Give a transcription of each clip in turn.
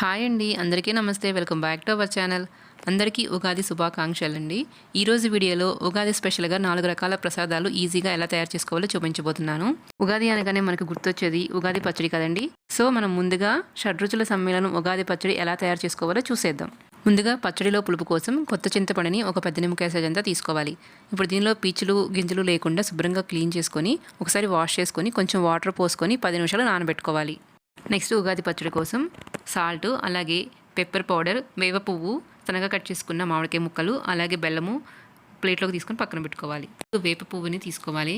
Hi అండి, అందరికీ నమస్తే. Welcome back to our channel. అందరికీ ఉగాది శుభాకాంక్షలండి. ఈరోజు వీడియోలో ఉగాది స్పెషల్గా 4 రకాల ప్రసాదాలు ఈజీగా ఎలా తయారు చేసుకోవాలో చూపించబోతున్నాను. ఉగాది అనగానే మనకు గుర్తొచ్చేది ఉగాది పచ్చడి కదండి. సో మనం ముందుగా షడ్రుచుల సమ్మేళనం ఉగాది పచ్చడి ఎలా తయారు చేసుకోవాలో చూసేద్దాం. ముందుగా పచ్చడిలో పులుపు కోసం కొత్త చింతపండుని ఒక పెద్ద నిమ్మకాయ సైజ్ అంతా తీసుకోవాలి. ఇప్పుడు దీనిలో పీచులు గింజలు లేకుండా శుభ్రంగా క్లీన్ చేసుకొని ఒకసారి వాష్ చేసుకొని కొంచెం వాటర్ పోసుకొని 10 నిమిషాలు నానబెట్టుకోవాలి. నెక్స్ట్ ఉగాది పచ్చడి కోసం సాల్ట్, అలాగే పెప్పర్ పౌడర్, వేవ పువ్వు, సన్నగా కట్ చేసుకున్న మామిడికాయ ముక్కలు, అలాగే బెల్లము ప్లేట్లోకి తీసుకొని పక్కన పెట్టుకోవాలి. వేప పువ్వుని తీసుకోవాలి.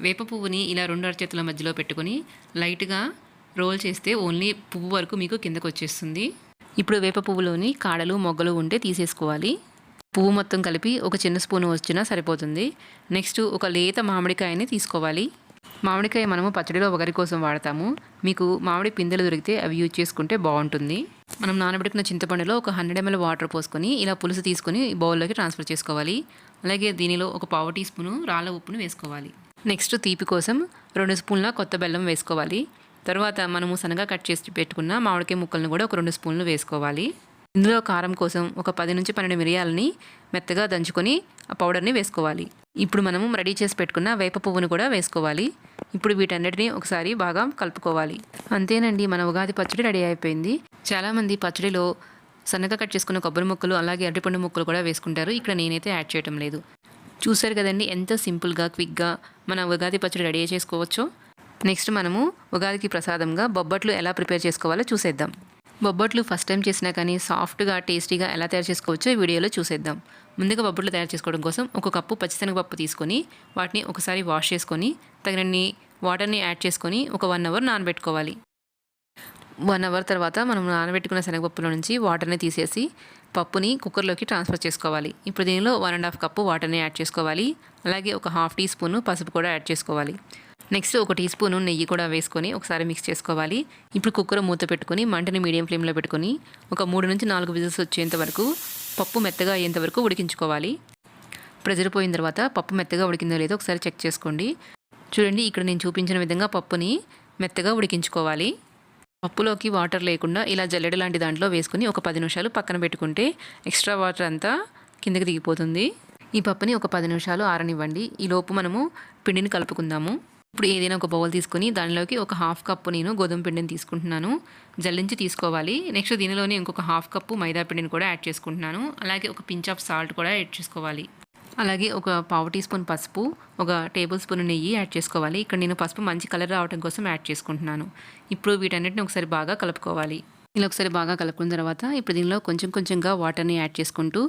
వేప పువ్వుని ఇలా 2 అరచేతుల మధ్యలో పెట్టుకొని లైట్గా రోల్ చేస్తే ఓన్లీ పువ్వు వరకు మీకు కిందకు వచ్చేస్తుంది. ఇప్పుడు వేప పువ్వులోని కాడలు మొగ్గలు ఉంటే తీసేసుకోవాలి. పువ్వు మొత్తం కలిపి ఒక చిన్న స్పూన్ వచ్చినా సరిపోతుంది. నెక్స్ట్ ఒక లేత మామిడికాయని తీసుకోవాలి. మామిడికాయ మనము పచ్చడిలో ఒకరి కోసం వాడతాము. మీకు మామిడి పిందెలు దొరికితే అవి యూజ్ చేసుకుంటే బాగుంటుంది. మనం నానబెట్టుకున్న చింతపండులో ఒక 100 ml వాటర్ పోసుకొని ఇలా పులుసు తీసుకొని బౌల్లోకి ట్రాన్స్ఫర్ చేసుకోవాలి. అలాగే దీనిలో ఒక పావు టీ స్పూను రాళ్ళ ఉప్పును వేసుకోవాలి. నెక్స్ట్ తీపి కోసం 2 స్పూన్ల కొత్త బెల్లం వేసుకోవాలి. తర్వాత మనము సన్నగా కట్ చేసి పెట్టుకున్న మామిడికాయ ముక్కలను కూడా ఒక 2 స్పూన్లు వేసుకోవాలి. ఇందులో కారం కోసం ఒక 10 నుంచి 12 మిరియాలని మెత్తగా దంచుకొని ఆ పౌడర్ని వేసుకోవాలి. ఇప్పుడు మనము రెడీ చేసి పెట్టుకున్న వేప పువ్వును కూడా వేసుకోవాలి. ఇప్పుడు వీటన్నిటిని ఒకసారి బాగా కలుపుకోవాలి. అంతేనండి, మన ఉగాది పచ్చడి రెడీ అయిపోయింది. చాలామంది పచ్చడిలో సన్నగా కట్ చేసుకున్న కొబ్బరి ముక్కలు అలాగే అరటిపండు ముక్కలు కూడా వేసుకుంటారు. ఇక్కడ నేనైతే యాడ్ చేయటం లేదు. చూసారు కదండి ఎంత సింపుల్గా క్విక్గా మన ఉగాది పచ్చడి రెడీ చేసుకోవచ్చో. నెక్స్ట్ మనము ఉగాదికి ప్రసాదంగా బొబ్బట్లు ఎలా ప్రిపేర్ చేసుకోవాలో చూసేద్దాం. బొబ్బట్లు ఫస్ట్ టైం చేసినా కానీ సాఫ్ట్గా టేస్టీగా ఎలా తయారు చేసుకోవచ్చో ఈ వీడియోలో చూసేద్దాం. ముందుగా బొబ్బట్లు తయారు చేసుకోవడం కోసం 1 కప్పు పచ్చిశనగపప్పు తీసుకొని వాటిని ఒకసారి వాష్ చేసుకొని తగినన్ని వాటర్ని యాడ్ చేసుకొని ఒక 1 అవర్ నానబెట్టుకోవాలి. 1 అవర్ తర్వాత మనం నానబెట్టుకున్న శనగపప్పులో నుంచి వాటర్ని తీసేసి పప్పుని కుక్కర్లోకి ట్రాన్స్ఫర్ చేసుకోవాలి. ఇప్పుడు దీనిలో 1.5 కప్పు వాటర్ని యాడ్ చేసుకోవాలి. అలాగే ఒక 1/2 టీ స్పూన్ పసుపు కూడా యాడ్ చేసుకోవాలి. నెక్స్ట్ 1 టీ స్పూను నెయ్యి కూడా వేసుకొని ఒకసారి మిక్స్ చేసుకోవాలి. ఇప్పుడు కుక్కర్ మూత పెట్టుకొని మంటని మీడియం ఫ్లేమ్లో పెట్టుకొని ఒక 3 నుంచి 4 విజిల్స్ వచ్చేంత వరకు పప్పు మెత్తగా అయ్యేంత వరకు ఉడికించుకోవాలి. ప్రెజర్ పోయిన తర్వాత పప్పు మెత్తగా ఉడికిందో లేదో ఒకసారి చెక్ చేసుకోండి. చూడండి, ఇక్కడ నేను చూపించిన విధంగా పప్పుని మెత్తగా ఉడికించుకోవాలి. పప్పులోకి వాటర్ లేకుండా ఇలా జల్లెడ లాంటి దాంట్లో వేసుకుని ఒక 10 నిమిషాలు పక్కన పెట్టుకుంటే ఎక్స్ట్రా వాటర్ అంతా కిందకి దిగిపోతుంది. ఈ పప్పుని ఒక 10 నిమిషాలు ఆరనివ్వండి. ఈలోపు మనము పిండిని కలుపుకుందాము. ఇప్పుడు ఏదైనా ఒక బౌల్ తీసుకొని దానిలోకి ఒక 1/2 కప్పు నేను గోధుమ పిండిని తీసుకుంటున్నాను. జల్లించి తీసుకోవాలి. నెక్స్ట్ దీనిలోనే ఇంకొక 1/2 కప్పు మైదా పిండిని కూడా యాడ్ చేసుకుంటున్నాను. అలాగే ఒక పించ్ ఆఫ్ సాల్ట్ కూడా యాడ్ చేసుకోవాలి. అలాగే ఒక పావు టీ స్పూన్ పసుపు, ఒక టేబుల్ స్పూన్ నెయ్యి యాడ్ చేసుకోవాలి. ఇక్కడ నేను పసుపు మంచి కలర్ రావడం కోసం యాడ్ చేసుకుంటున్నాను. ఇప్పుడు వీటన్నిటిని ఒకసారి బాగా కలుపుకోవాలి. ఇలా ఒకసారి బాగా కలుపుకున్న తర్వాత ఇప్పుడు దీనిలో కొంచెం కొంచెంగా వాటర్ని యాడ్ చేసుకుంటూ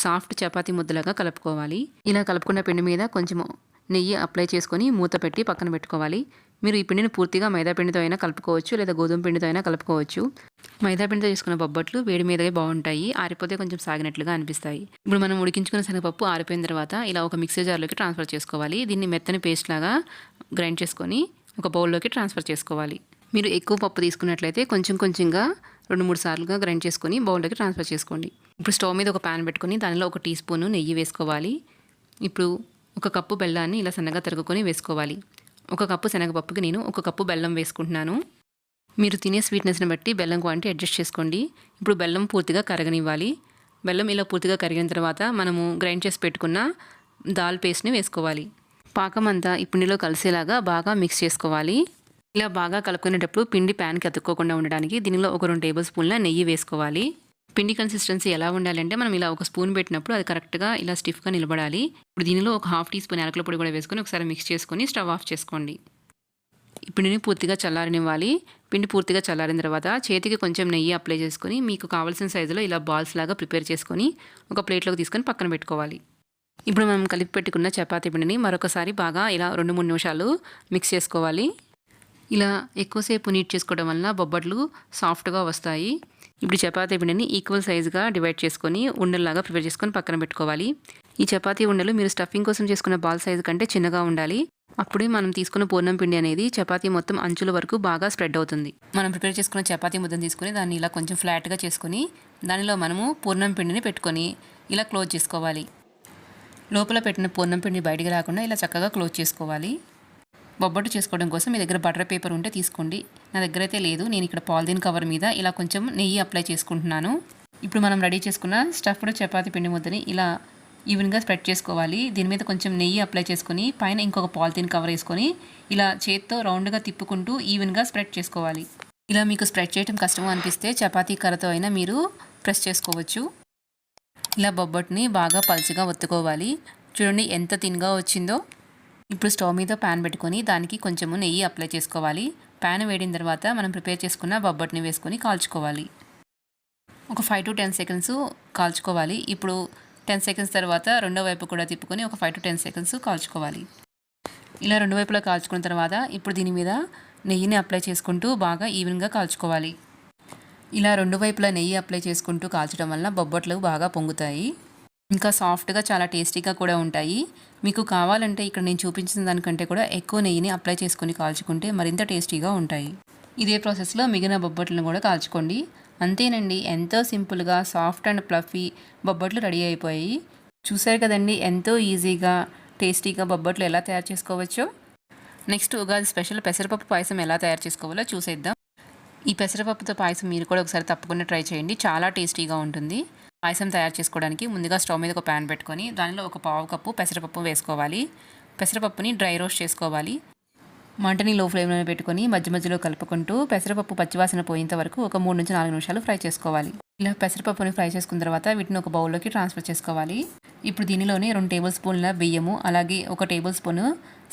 సాఫ్ట్ చపాతీ ముద్దలాగా కలుపుకోవాలి. ఇలా కలుపుకున్న పిండి మీద కొంచెం నెయ్యి అప్లై చేసుకొని మూత పెట్టి పక్కన పెట్టుకోవాలి. మీరు ఈ పిండిని పూర్తిగా మైదా పిండితో అయినా కలుపుకోవచ్చు, లేదా గోధుమ పిండితో అయినా కలుపుకోవచ్చు. మైదా పిండితో చేసుకున్న బొబ్బట్లు వేడి మీదగా బాగుంటాయి, ఆరిపోతే కొంచెం సాగినట్లుగా అనిపిస్తాయి. ఇప్పుడు మనం ఉడికించుకున్న శనగపప్పు ఆరిపోయిన తర్వాత ఇలా ఒక మిక్సీ జార్లోకి ట్రాన్స్ఫర్ చేసుకోవాలి. దీన్ని మెత్తని పేస్ట్ లాగా గ్రైండ్ చేసుకొని ఒక బౌల్లోకి ట్రాన్స్ఫర్ చేసుకోవాలి. మీరు ఎక్కువ పప్పు తీసుకున్నట్లయితే కొంచెం కొంచెంగా 2-3 సార్లుగా గ్రైండ్ చేసుకొని బౌల్లోకి ట్రాన్స్ఫర్ చేసుకోండి. ఇప్పుడు స్టవ్ మీద ఒక ప్యాన్ పెట్టుకొని దానిలో 1 టీ స్పూను నెయ్యి వేసుకోవాలి. ఇప్పుడు 1 కప్పు బెల్లాన్ని ఇలా సన్నగా తరుగుకొని వేసుకోవాలి. 1 కప్పు శనగపప్పుకి నేను 1 కప్పు బెల్లం వేసుకుంటున్నాను. మీరు తినే స్వీట్నెస్ని బట్టి బెల్లం క్వాంటిటీ అడ్జస్ట్ చేసుకోండి. ఇప్పుడు బెల్లం పూర్తిగా కరగనివ్వాలి. బెల్లం ఇలా పూర్తిగా కరిగిన తర్వాత మనము గ్రైండ్ చేసి పెట్టుకున్న దాల్ పేస్ట్ని వేసుకోవాలి. పాకం అంతా ఈ పిండిలో కలిసేలాగా బాగా మిక్స్ చేసుకోవాలి. ఇలా బాగా కలుపుకునేటప్పుడు పిండి ప్యాన్కి అతుక్కోకుండా ఉండడానికి దీనిలో ఒక 2 టేబుల్ స్పూన్ల నెయ్యి వేసుకోవాలి. పిండి కన్సిస్టెన్సీ ఎలా ఉండాలంటే మనం ఇలా ఒక స్పూన్ పెట్టినప్పుడు అది కరెక్ట్గా ఇలా స్టిఫ్గా నిలబడాలి. ఇప్పుడు దీనిలో ఒక 1/2 టీ స్పూన్ యాలకుల పొడి కూడా వేసుకొని ఒకసారి మిక్స్ చేసుకొని స్టవ్ ఆఫ్ చేసుకోండి. ఈ పిండిని పూర్తిగా చల్లారనివ్వాలి. పిండి పూర్తిగా చల్లారిన తర్వాత చేతికి కొంచెం నెయ్యి అప్లై చేసుకొని మీకు కావాల్సిన సైజులో ఇలా బాల్స్ లాగా ప్రిపేర్ చేసుకొని ఒక ప్లేట్లోకి తీసుకొని పక్కన పెట్టుకోవాలి. ఇప్పుడు మనం కలిపి పెట్టుకున్న చపాతీ పిండిని మరొకసారి బాగా ఇలా 2-3 నిమిషాలు మిక్స్ చేసుకోవాలి. ఇలా ఎక్కువసేపు నీట్ చేసుకోవడం వల్ల బొబ్బట్లు సాఫ్ట్గా వస్తాయి. ఇప్పుడు చపాతీ పిండిని ఈక్వల్ సైజుగా డివైడ్ చేసుకొని ఉండల్లాగా ప్రిపేర్ చేసుకొని పక్కన పెట్టుకోవాలి. ఈ చపాతీ ఉండలు మీరు స్టఫింగ్ కోసం చేసుకున్న బాల్ సైజు కంటే చిన్నగా ఉండాలి. అప్పుడే మనం తీసుకున్న పూర్ణం పిండి అనేది చపాతీ మొత్తం అంచుల వరకు బాగా స్ప్రెడ్ అవుతుంది. మనం ప్రిపేర్ చేసుకున్న చపాతీ ముద్దను తీసుకొని దాన్ని ఇలా కొంచెం ఫ్లాట్గా చేసుకొని దానిలో మనము పూర్ణం పిండిని పెట్టుకొని ఇలా క్లోజ్ చేసుకోవాలి. లోపల పెట్టిన పూర్ణం పిండి బయటికి రాకుండా ఇలా చక్కగా క్లోజ్ చేసుకోవాలి. బొబ్బట్టు చేసుకోవడం కోసం మీ దగ్గర బటర్ పేపర్ ఉంటే తీసుకోండి. నా దగ్గర అయితే లేదు. నేను ఇక్కడ పాలిథిన్ కవర్ మీద ఇలా కొంచెం నెయ్యి అప్లై చేసుకుంటున్నాను. ఇప్పుడు మనం రెడీ చేసుకున్న స్టఫ్డ్ చపాతీ పిండి ముద్దని ఇలా ఈవెన్గా స్ప్రెడ్ చేసుకోవాలి. దీని మీద కొంచెం నెయ్యి అప్లై చేసుకొని పైన ఇంకొక పాలిథిన్ కవర్ వేసుకొని ఇలా చేత్తో రౌండ్గా తిప్పుకుంటూ ఈవెన్గా స్ప్రెడ్ చేసుకోవాలి. ఇలా మీకు స్ప్రెడ్ చేయడం కష్టం అనిపిస్తే చపాతీ కర్రతో అయినా మీరు ప్రెస్ చేసుకోవచ్చు. ఇలా బొబ్బట్టుని బాగా పల్చగా ఒత్తుకోవాలి. చూడండి ఎంత థిన్గా వచ్చిందో. ఇప్పుడు స్టవ్ మీద ప్యాన్ పెట్టుకొని దానికి కొంచెము నెయ్యి అప్లై చేసుకోవాలి. ప్యాన్ వేడిన తర్వాత మనం ప్రిపేర్ చేసుకున్న బొబ్బట్టుని వేసుకొని కాల్చుకోవాలి. ఒక 5 to 10 సెకండ్స్ కాల్చుకోవాలి. ఇప్పుడు 10 సెకండ్స్ తర్వాత రెండో వైపు కూడా తిప్పుకొని ఒక 5 to 10 సెకండ్స్ కాల్చుకోవాలి. ఇలా రెండు వైపులా కాల్చుకున్న తర్వాత ఇప్పుడు దీని మీద నెయ్యిని అప్లై చేసుకుంటూ బాగా ఈవెన్గా కాల్చుకోవాలి. ఇలా రెండు వైపులా నెయ్యి అప్లై చేసుకుంటూ కాల్చడం వల్ల బొబ్బట్లు బాగా పొంగుతాయి. ఇంకా సాఫ్ట్గా చాలా టేస్టీగా కూడా ఉంటాయి. మీకు కావాలంటే ఇక్కడ నేను చూపించిన దానికంటే కూడా ఎక్కువ నెయ్యిని అప్లై చేసుకొని కాల్చుకుంటే మరింత టేస్టీగా ఉంటాయి. ఇదే ప్రాసెస్లో మిగిలిన బొబ్బట్లను కూడా కాల్చుకోండి. అంతేనండి, ఎంతో సింపుల్గా soft and fluffy bobbatlu ready అయిపోయాయి. చూసారు కదండి ఎంతో ఈజీగా టేస్టీగా బొబ్బట్లు ఎలా తయారు చేసుకోవచ్చో. నెక్స్ట్ ఉగాది స్పెషల్ పెసరపప్పు పాయసం ఎలా తయారు చేసుకోవాలో చూసేద్దాం. ఈ పెసరపప్పుతో పాయసం మీరు కూడా ఒకసారి తప్పకుండా ట్రై చేయండి. చాలా టేస్టీగా ఉంటుంది. పాయసం తయారు చేసుకోవడానికి ముందుగా స్టవ్ మీద ఒక ప్యాన్ పెట్టుకొని దానిలో ఒక పావు కప్పు పెసరపప్పు వేసుకోవాలి. పెసరపప్పుని డ్రై రోస్ట్ చేసుకోవాలి. మంటని లో ఫ్లేమ్లో పెట్టుకొని మధ్య మధ్యలో కలుపుకుంటూ పెసరపప్పు పచ్చివాసన పోయేంత వరకు ఒక 3 నుంచి 4 నిమిషాలు ఫ్రై చేసుకోవాలి. ఇలా పెసరపప్పుని ఫ్రై చేసుకున్న తర్వాత వీటిని ఒక బౌల్లోకి ట్రాన్స్ఫర్ చేసుకోవాలి. ఇప్పుడు దీనిలోనే 2 టేబుల్ స్పూన్ల బియ్యము అలాగే 1 టేబుల్ స్పూన్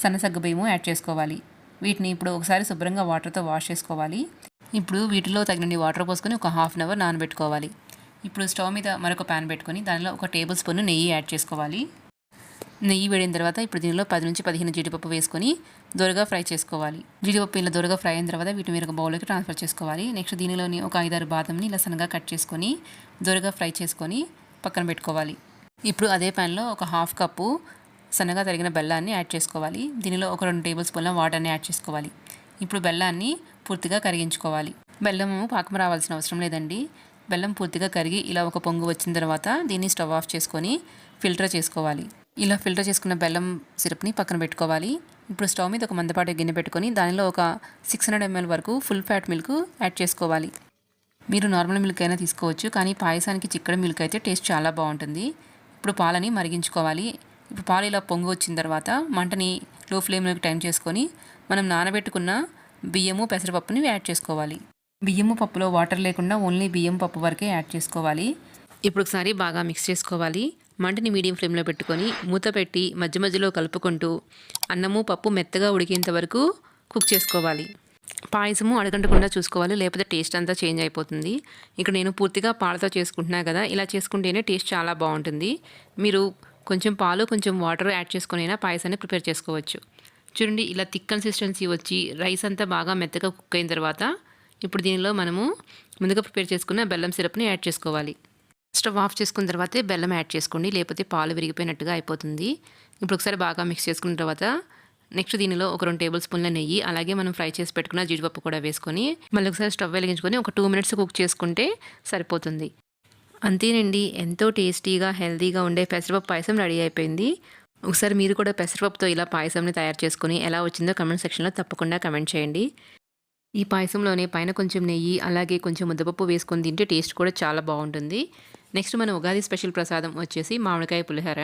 సన్నసగ్గు బియ్యము యాడ్ చేసుకోవాలి. వీటిని ఇప్పుడు ఒకసారి శుభ్రంగా వాటర్తో వాష్ చేసుకోవాలి. ఇప్పుడు వీటిలో తగినన్ని వాటర్ పోసుకొని ఒక హాఫ్ అన్ అవర్ నానబెట్టుకోవాలి. ఇప్పుడు స్టవ్ మీద మరొక ప్యాన్ పెట్టుకొని దానిలో 1 టేబుల్ స్పూన్ నెయ్యి యాడ్ చేసుకోవాలి. నెయ్యి వేడిన తర్వాత ఇప్పుడు దీనిలో 10 నుంచి 15 జీడిపప్పు వేసుకొని దోరగా ఫ్రై చేసుకోవాలి. జీడిపప్పు ఇలా దోరగా ఫ్రై అయిన తర్వాత వీటిని మీరు ఒక బౌల్లోకి ట్రాన్స్ఫర్ చేసుకోవాలి. నెక్స్ట్ దీనిలోని ఒక 5-6 బాదంని ఇలా సన్నగా కట్ చేసుకొని దోరగా ఫ్రై చేసుకొని పక్కన పెట్టుకోవాలి. ఇప్పుడు అదే ప్యాన్లో ఒక హాఫ్ కప్పు సన్నగా తరిగిన బెల్లాన్ని యాడ్ చేసుకోవాలి. దీనిలో ఒక 2 టేబుల్ స్పూన్ల వాటర్ని యాడ్ చేసుకోవాలి. ఇప్పుడు బెల్లాన్ని పూర్తిగా కరిగించుకోవాలి. బెల్లము పాకం రావాల్సిన అవసరం లేదండి. బెల్లం పూర్తిగా కరిగి ఇలా ఒక పొంగు వచ్చిన తర్వాత దీన్ని స్టవ్ ఆఫ్ చేసుకొని ఫిల్టర్ చేసుకోవాలి. ఇలా ఫిల్టర్ చేసుకున్న బెల్లం సిరప్ని పక్కన పెట్టుకోవాలి. ఇప్పుడు స్టవ్ మీద ఒక మందపాటి గిన్నె పెట్టుకొని దానిలో ఒక 600 ml వరకు ఫుల్ ఫ్యాట్ మిల్క్ యాడ్ చేసుకోవాలి. మీరు నార్మల్ మిల్క్ అయినా తీసుకోవచ్చు, కానీ పాయసానికి చిక్కడి మిల్క్ అయితే టేస్ట్ చాలా బాగుంటుంది. ఇప్పుడు పాలని మరిగించుకోవాలి. ఇప్పుడు పాలు ఇలా పొంగు వచ్చిన తర్వాత మంటని లో ఫ్లేమ్లోకి టర్న్ చేసుకొని మనం నానబెట్టుకున్న బియ్యము పెసరపప్పుని యాడ్ చేసుకోవాలి. బియ్యము పప్పులో వాటర్ లేకుండా ఓన్లీ బియ్యం పప్పు వరకే యాడ్ చేసుకోవాలి. ఇప్పుడు ఒకసారి బాగా మిక్స్ చేసుకోవాలి. మంటని మీడియం ఫ్లేమ్లో పెట్టుకొని మూత పెట్టి మధ్య మధ్యలో కలుపుకుంటూ అన్నము పప్పు మెత్తగా ఉడికేంత వరకు కుక్ చేసుకోవాలి. పాయసము అడగంటకుండా చూసుకోవాలి, లేకపోతే టేస్ట్ అంతా చేంజ్ అయిపోతుంది. ఇక్కడ నేను పూర్తిగా పాలతో చేసుకుంటున్నా కదా, ఇలా చేసుకుంటేనే టేస్ట్ చాలా బాగుంటుంది. మీరు కొంచెం పాలు కొంచెం వాటర్ యాడ్ చేసుకొని అయినా పాయసాన్ని ప్రిపేర్ చేసుకోవచ్చు. చూడండి ఇలా థిక్ కన్సిస్టెన్సీ వచ్చి రైస్ అంతా బాగా మెత్తగా కుక్ అయిన తర్వాత ఇప్పుడు దీనిలో మనము ముందుగా ప్రిపేర్ చేసుకున్న బెల్లం సిరప్ని యాడ్ చేసుకోవాలి. స్టవ్ ఆఫ్ చేసుకున్న తర్వాతే బెల్లం యాడ్ చేసుకోండి, లేకపోతే పాలు విరిగిపోయినట్టుగా అయిపోతుంది. ఇప్పుడు ఒకసారి బాగా మిక్స్ చేసుకున్న తర్వాత నెక్స్ట్ దీనిలో ఒక 2 టేబుల్ స్పూన్ల నెయ్యి అలాగే మనం ఫ్రై చేసి పెట్టుకున్న జీడిపప్పు కూడా వేసుకొని మళ్ళీ ఒకసారి స్టవ్ వెలిగించుకొని ఒక 2 minutes కుక్ చేసుకుంటే సరిపోతుంది. అంతేనండి, ఎంతో టేస్టీగా హెల్తీగా ఉండే పెసరపప్పు పాయసం రెడీ అయిపోయింది. ఒకసారి మీరు కూడా పెసరపప్పుతో ఇలా పాయసంని తయారు చేసుకొని ఎలా వచ్చిందో కమెంట్ సెక్షన్లో తప్పకుండా కమెంట్ చేయండి. ఈ పాయసంలోనే పైన కొంచెం నెయ్యి అలాగే కొంచెం ముద్దపప్పు వేసుకొని తింటే టేస్ట్ కూడా చాలా బాగుంటుంది. నెక్స్ట్ మన ఉగాది స్పెషల్ ప్రసాదం వచ్చేసి మామిడికాయ పులిహోర.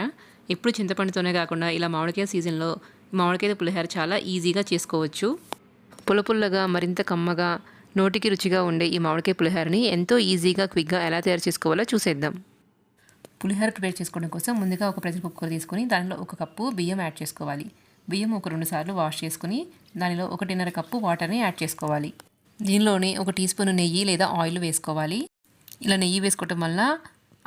ఎప్పుడు చింతపండుతోనే కాకుండా ఇలా మామిడికాయ సీజన్లో మామిడికాయ పులిహోర చాలా ఈజీగా చేసుకోవచ్చు. పుల్లపుల్లగా మరింత కమ్మగా నోటికి రుచిగా ఉండే ఈ మామిడికాయ పులిహోరని ఎంతో ఈజీగా క్విక్గా ఎలా తయారు చేసుకోవాలో చూసేద్దాం. పులిహోర ప్రిపేర్ చేసుకోవడం కోసం ముందుగా ఒక ప్రెషర్ కుక్కర్ తీసుకొని దానిలో 1 కప్పు బియ్యం యాడ్ చేసుకోవాలి. బియ్యం ఒక 2 సార్లు వాష్ చేసుకుని దానిలో 1.5 కప్పు వాటర్ని యాడ్ చేసుకోవాలి. దీనిలోనే 1 టీ స్పూన్ నెయ్యి లేదా ఆయిల్ వేసుకోవాలి. ఇలా నెయ్యి వేసుకోవటం వల్ల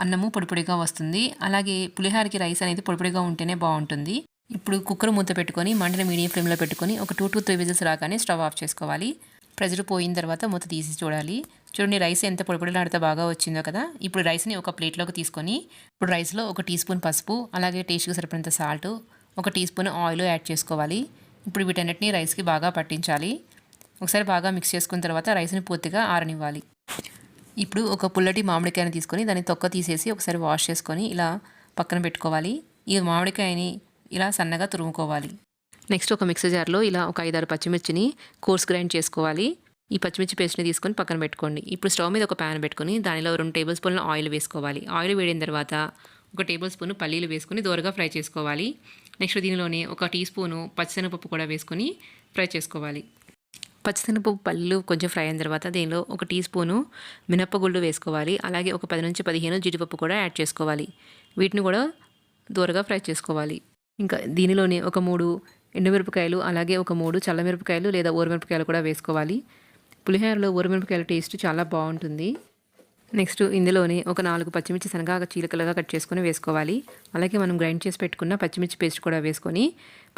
అన్నము పొడిపొడిగా వస్తుంది. అలాగే పులిహోరకి రైస్ అనేది పొడిపొడిగా ఉంటేనే బాగుంటుంది. ఇప్పుడు కుక్కర్ మూత పెట్టుకొని మంటని మీడియం ఫ్లేమ్లో పెట్టుకొని ఒక 2 to 3 విజిల్స్ రాగానే స్టవ్ ఆఫ్ చేసుకోవాలి. ప్రెషర్ పోయిన తర్వాత మూత తీసి చూడాలి. చూడండి రైస్ ఎంత పొడిపొడిలాడితే బాగా వచ్చిందో కదా. ఇప్పుడు రైస్ని ఒక ప్లేట్లోకి తీసుకొని ఇప్పుడు రైస్లో 1 టీ స్పూన్ పసుపు అలాగే టేస్ట్కి సరిపడినంత salt 1 teaspoon oil add చేసుకోవాలి. ఇప్పుడు వీటన్నిటిని రైస్కి బాగా పట్టించాలి. ఒకసారి బాగా మిక్స్ చేసుకున్న తర్వాత రైస్ని పూర్తిగా ఆరనివ్వాలి. ఇప్పుడు ఒక పుల్లటి మామిడికాయని తీసుకొని దాన్ని తొక్క తీసేసి ఒకసారి వాష్ చేసుకొని ఇలా పక్కన పెట్టుకోవాలి. ఈ మామిడికాయని ఇలా సన్నగా తురుముకోవాలి. నెక్స్ట్ ఒక మిక్సర్ జార్లో ఇలా ఒక 5-6 పచ్చిమిర్చిని కోర్స్ గ్రైండ్ చేసుకోవాలి. ఈ పచ్చిమిర్చి పేస్ట్ని తీసుకొని పక్కన పెట్టుకోండి. ఇప్పుడు స్టవ్ మీద ఒక ప్యాన్ పెట్టుకొని దానిలో 2 టేబుల్ స్పూన్ల ఆయిల్ వేసుకోవాలి. ఆయిల్ వేడిన తర్వాత 1 టేబుల్ స్పూన్ పల్లీలు వేసుకొని దోరగా ఫ్రై చేసుకోవాలి. నెక్స్ట్ దీనిలోనే 1 టీ స్పూను పచ్చిశనగపప్పు కూడా వేసుకొని ఫ్రై చేసుకోవాలి. పచ్చిశనగపప్పు పల్లీలు కొంచెం ఫ్రై అయిన తర్వాత దీనిలో 1 టీ స్పూను మినప్పగుళ్ళు వేసుకోవాలి. అలాగే ఒక 10 నుంచి 15 జీడిపప్పు కూడా యాడ్ చేసుకోవాలి. వీటిని కూడా దోరగా ఫ్రై చేసుకోవాలి. ఇంకా దీనిలోనే ఒక 3 ఎండుమిరపకాయలు అలాగే ఒక 3 చల్లమిరపకాయలు లేదా ఊరమిరపకాయలు కూడా వేసుకోవాలి. పులిహోరలో ఊరమిరపకాయల టేస్ట్ చాలా బాగుంటుంది. నెక్స్ట్ ఇందులోనే ఒక 4 పచ్చిమిర్చి సన్నగా చీలికలుగా కట్ చేసుకొని వేసుకోవాలి. అలాగే మనం గ్రైండ్ చేసి పెట్టుకున్న పచ్చిమిర్చి పేస్ట్ కూడా వేసుకొని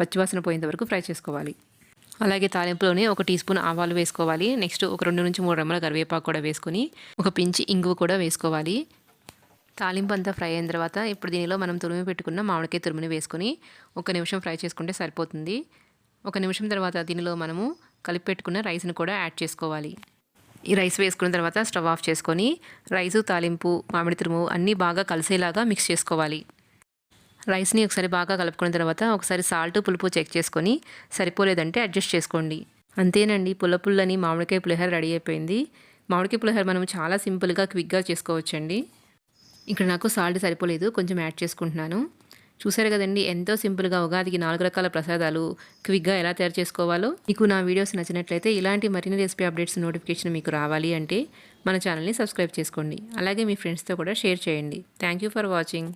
పచ్చివాసన పోయేంత వరకు ఫ్రై చేసుకోవాలి. అలాగే తాలింపులోనే 1 టీ స్పూన్ ఆవాలు వేసుకోవాలి. నెక్స్ట్ ఒక 2 నుంచి 3 రెమ్మల కరివేపాకు కూడా వేసుకొని ఒక పించి ఇంగువ కూడా వేసుకోవాలి. తాలింపు అంతా ఫ్రై అయిన తర్వాత ఇప్పుడు దీనిలో మనం తురిమి పెట్టుకున్న మామిడికాయ తురుముని వేసుకొని 1 నిమిషం ఫ్రై చేసుకుంటే సరిపోతుంది. 1 నిమిషం తర్వాత దీనిలో మనము కలిపి పెట్టుకున్న రైస్ని కూడా యాడ్ చేసుకోవాలి. ఈ రైస్ వేసుకున్న తర్వాత స్టవ్ ఆఫ్ చేసుకొని రైసు తాలింపు మామిడి తురుము అన్నీ బాగా కలిసేలాగా మిక్స్ చేసుకోవాలి. రైస్ని ఒకసారి బాగా కలుపుకున్న తర్వాత ఒకసారి సాల్ట్ పులుపు చెక్ చేసుకొని సరిపోలేదంటే అడ్జస్ట్ చేసుకోండి. అంతేనండి, పుల్లని మామిడికాయ పులిహోర రెడీ అయిపోయింది. మామిడికాయ పులిహోర మనం చాలా సింపుల్గా క్విక్గా చేసుకోవచ్చండి. ఇక్కడ నాకు సాల్ట్ సరిపోలేదు, కొంచెం యాడ్ చేసుకుంటున్నాను. చూసారు కదండి, ఎంతో సింపుల్గా ఉగాదికి 4 రకాల ప్రసాదాలు క్విక్గా ఎలా తయారు చేసుకోవాలో. మీకు నా వీడియోస్ నచ్చినట్లయితే ఇలాంటి మరిన్ని రెసిపీ అప్డేట్స్ నోటిఫికేషన్ మీకు రావాలి అంటే మన ఛానల్ని సబ్స్క్రైబ్ చేసుకోండి. అలాగే మీ ఫ్రెండ్స్తో కూడా షేర్ చేయండి. Thank you for watching.